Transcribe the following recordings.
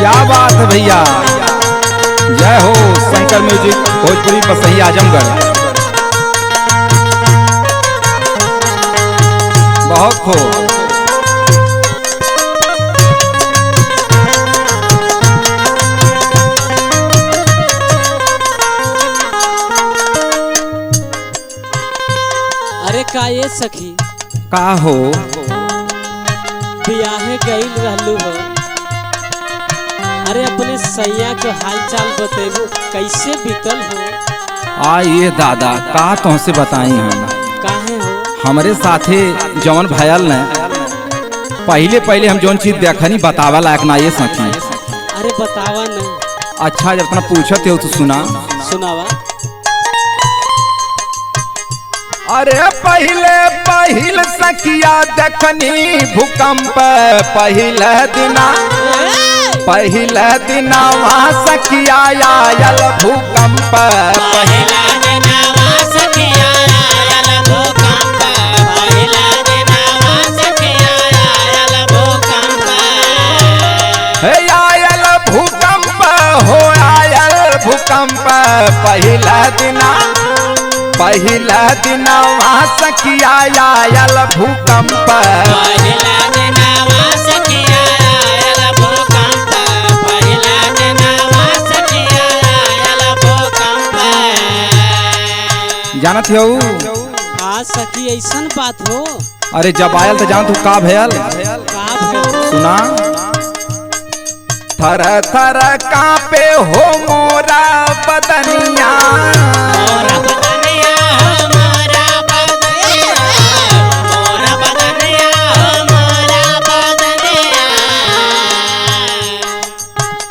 क्या बात है भैया। जय हो शंकर म्यूजिक भोजपुरी बसही आजमगढ़। बहुत खूब। अरे का ये सखी का हो बियाहे गईल रहलू हो। अरे अपने सैया के हाल चाल बतेबू कैसे बीतल हो। ये दादा का तुमसे बताई हम। काहे हो हमारे साथे जौन भयल न पहले पहले हम जौन चीज देखनी बतावा लायक ना ये सखी। अरे बतावा न। अच्छा जब तना पूछत हो तो सुना। सुनावा। अरे पहले पहिल सखिया देखनी भूकंप पहले दिना वहाँ सखिया आयल भूकंप पहिला दिनवा सखिया आयल भूकंप पहिला दिनवा सखिया आयल भूकंप हे आयल भूकंप हो आयल भूकंप पहिला दिना वहाँ सखिया आयल भूकंप पहिला दिनवा सखिया आयल भूकंप पहिला दिनवा सखिया आयल भूकंप। जानत हो। हाँ सखी ऐसन बात हो। अरे जब आयल तो जान तू का भयल। का भइल? सुना। थर थर कांपे हो मोरा बदनिया मोरा बदनिया हो मोरा बदनिया मोरा बदनिया हो मोरा बदनिया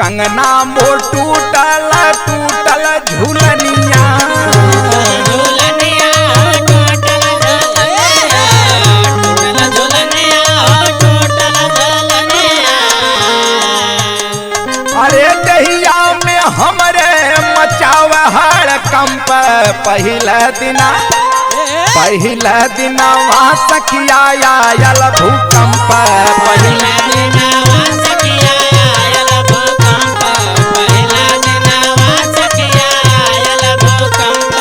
कंगना मोर टूटल टूटल झूलनिया झूलनिया हो टूटल झूलनिया टूटल झूलनिया हो टूटल झूलनिया। अरे दहिया में हमरे मचाव हर कंप पहिला दिना वहाँ सखिया आयल भूकंप पहिला दिनवा सखिया आयल भूकंप पहिला दिनवा सखिया आयल भूकंप।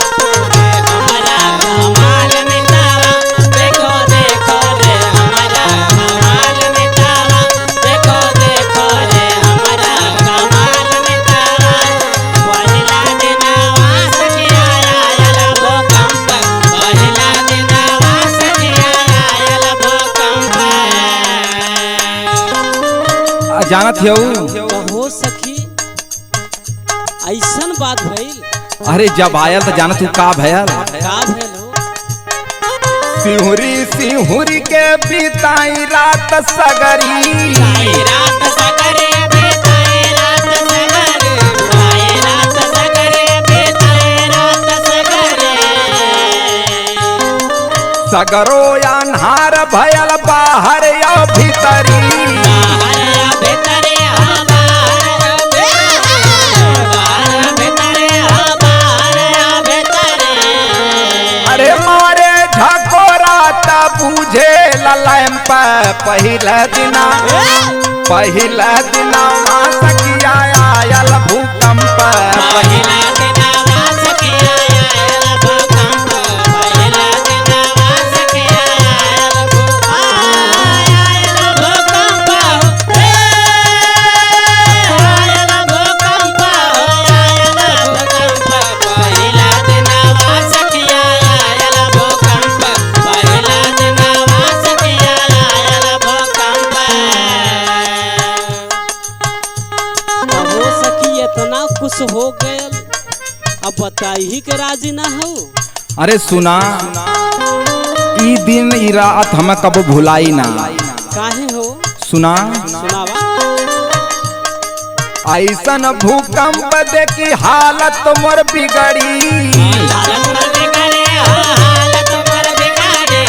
हमारा कमाल मिटावा देखो देखो रे हमारा कमाल मिटावा देखो देखो रे हमारा कमाल मिटावा पहिला दिनवा सखिया आयल भूकंप पहिला दिनवा सखिया आयल भूकंप। जानत हो। हो सखी ऐसन बात भइल। अरे जब आयल तो जानत तू का भयल। का भइल हो। सिहुरी के बीताई रात सगरी रात सगरे बेताए रात सगरे बुआए रात सगरे बेताए रात सगरे सगरो अन्हार भयल बाहर या भीतरी बाहर या भीतरे हाँ बाहर भीतरे हाँ बाहर या भीतरे। अरे मारे झकोरा ता बूझे ललैम्प पहिला दिना वहाँ सखिया आयल भूकंप पहिला दिनवा सखिया आयल भूकंप पहिला दिनवा सखिया आयल भूकंप आयल भूकंप आयल भूकंप आयल भूकंप पहिला दिनवा सखिया आयल भूकंप पहिला दिनवा सखिया आयल भूकंप। हो सखी इतना खुश हो गयल अब बताई ही के राजी ना हो। अरे सुना। ई दिन ई रात हमें कब भुलाई ना। काहे हो। सुना। सुनावा। ऐसन भूकंप देखी हालत मोर बिगड़ी हालत मर बिगड़े हो हालत मर बिगड़े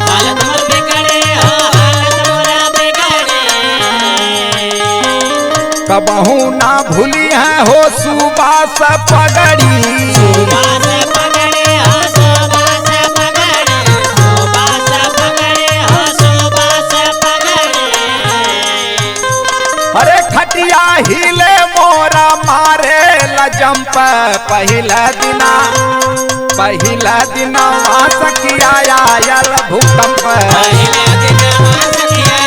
हालत मर बिगड़े हो हालत मर बिगड़े। कबहू ना भूली है हो सुबह सुबास पगड़ी सुबास पगड़े हो सुबास पगड़े सुबास पगड़े हो सुबास पगड़े अरे खटिया हिले मोरा मारे लजम्प पहिला दिना सखिया आयल भूकंप पहले दिन सखिया